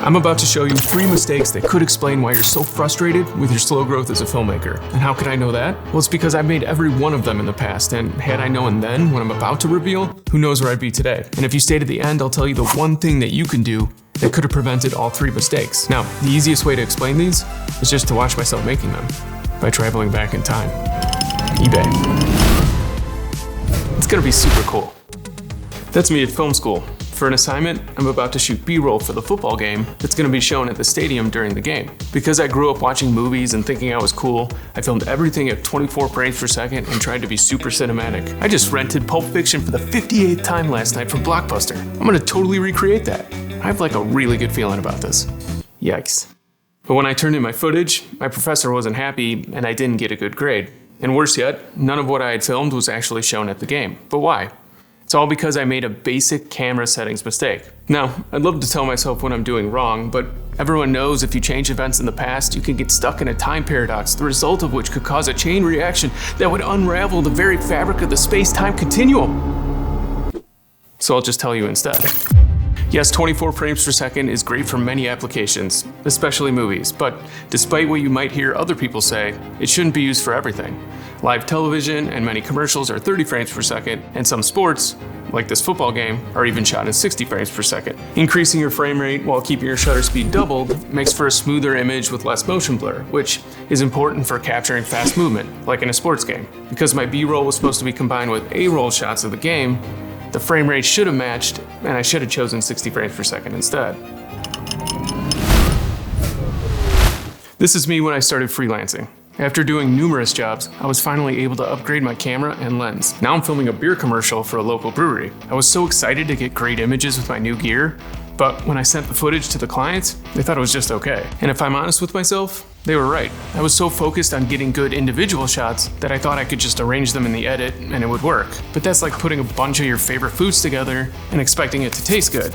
I'm about to show you 3 mistakes that could explain why you're so frustrated with your slow growth as a filmmaker. And how could I know that? Well, it's because I've made every one of them in the past, and had I known then what I'm about to reveal, who knows where I'd be today. And if you stay to the end, I'll tell you the one thing that you can do that could have prevented all 3 mistakes. Now, the easiest way to explain these is just to watch myself making them by traveling back in time. eBay. It's gonna be super cool. That's me at film school. For an assignment, I'm about to shoot B-roll for the football game that's going to be shown at the stadium during the game. Because I grew up watching movies and thinking I was cool, I filmed everything at 24 frames per second and tried to be super cinematic. I just rented Pulp Fiction for the 58th time last night from Blockbuster. I'm going to totally recreate that. I have like a really good feeling about this. Yikes. But when I turned in my footage, my professor wasn't happy and I didn't get a good grade. And worse yet, none of what I had filmed was actually shown at the game. But why? It's all because I made a basic camera settings mistake. Now, I'd love to tell myself what I'm doing wrong, but everyone knows if you change events in the past, you can get stuck in a time paradox, the result of which could cause a chain reaction that would unravel the very fabric of the space-time continuum. So I'll just tell you instead. Yes, 24 frames per second is great for many applications, especially movies, but despite what you might hear other people say, it shouldn't be used for everything. Live television and many commercials are 30 frames per second, and some sports, like this football game, are even shot in 60 frames per second. Increasing your frame rate while keeping your shutter speed doubled makes for a smoother image with less motion blur, which is important for capturing fast movement, like in a sports game. Because my B-roll was supposed to be combined with A-roll shots of the game, the frame rate should have matched, and I should have chosen 60 frames per second instead. This is me when I started freelancing. After doing numerous jobs, I was finally able to upgrade my camera and lens. Now I'm filming a beer commercial for a local brewery. I was so excited to get great images with my new gear, but when I sent the footage to the clients, they thought it was just okay. And if I'm honest with myself, they were right. I was so focused on getting good individual shots that I thought I could just arrange them in the edit and it would work. But that's like putting a bunch of your favorite foods together and expecting it to taste good.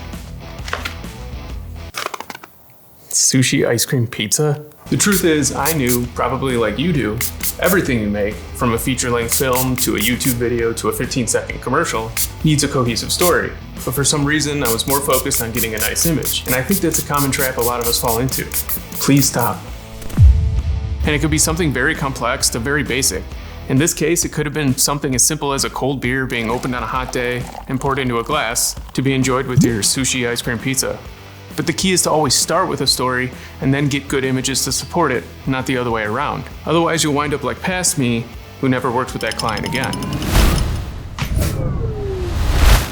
Sushi, ice cream, pizza? The truth is, I knew, probably like you do, everything you make, from a feature-length film to a YouTube video to a 15-second commercial, needs a cohesive story. But for some reason, I was more focused on getting a nice image. And I think that's a common trap a lot of us fall into. Please stop. And it could be something very complex to very basic. In this case, it could have been something as simple as a cold beer being opened on a hot day and poured into a glass to be enjoyed with your sushi, ice cream, pizza. But the key is to always start with a story and then get good images to support it, not the other way around. Otherwise, you'll wind up like past me, who never worked with that client again.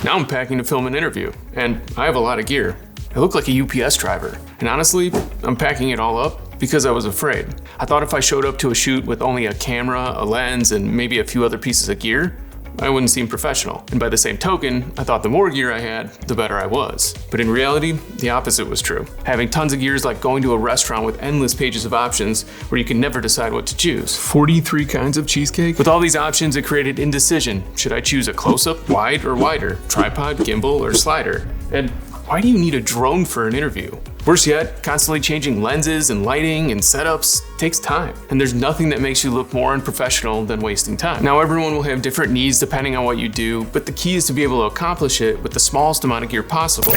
Now I'm packing to film an interview, and I have a lot of gear. I look like a UPS driver, and honestly, I'm packing it all up because I was afraid. I thought if I showed up to a shoot with only a camera, a lens, and maybe a few other pieces of gear, I wouldn't seem professional. And by the same token, I thought the more gear I had, the better I was. But in reality, the opposite was true. Having tons of gear is like going to a restaurant with endless pages of options where you can never decide what to choose. 43 kinds of cheesecake? With all these options, it created indecision. Should I choose a close-up, wide or wider, tripod, gimbal, or slider? And why do you need a drone for an interview? Worse yet, constantly changing lenses and lighting and setups takes time. And there's nothing that makes you look more unprofessional than wasting time. Now, everyone will have different needs depending on what you do, but the key is to be able to accomplish it with the smallest amount of gear possible.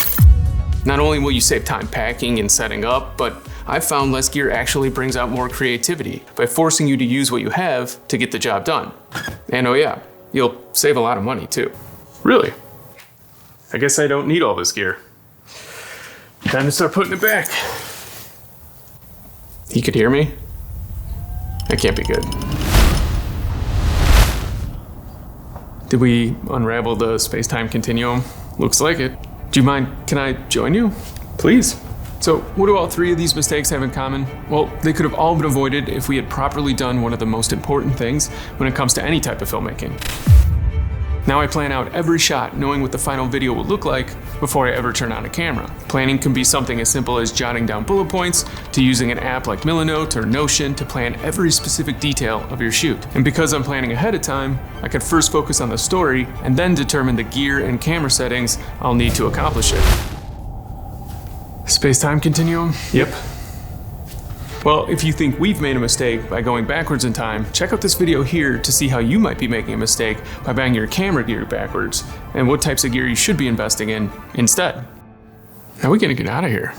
Not only will you save time packing and setting up, but I've found less gear actually brings out more creativity by forcing you to use what you have to get the job done. And oh yeah, you'll save a lot of money too. Really? I guess I don't need all this gear. Time to start putting it back. He could hear me? That can't be good. Did we unravel the space-time continuum? Looks like it. Do you mind, can I join you? Please. So what do all 3 of these mistakes have in common? Well, they could have all been avoided if we had properly done one of the most important things when it comes to any type of filmmaking. Now I plan out every shot knowing what the final video will look like before I ever turn on a camera. Planning can be something as simple as jotting down bullet points to using an app like Milanote or Notion to plan every specific detail of your shoot. And because I'm planning ahead of time, I can first focus on the story and then determine the gear and camera settings I'll need to accomplish it. Space-time continuum? Yep. Well, if you think we've made a mistake by going backwards in time, check out this video here to see how you might be making a mistake by buying your camera gear backwards, and what types of gear you should be investing in instead. Now we gotta get out of here.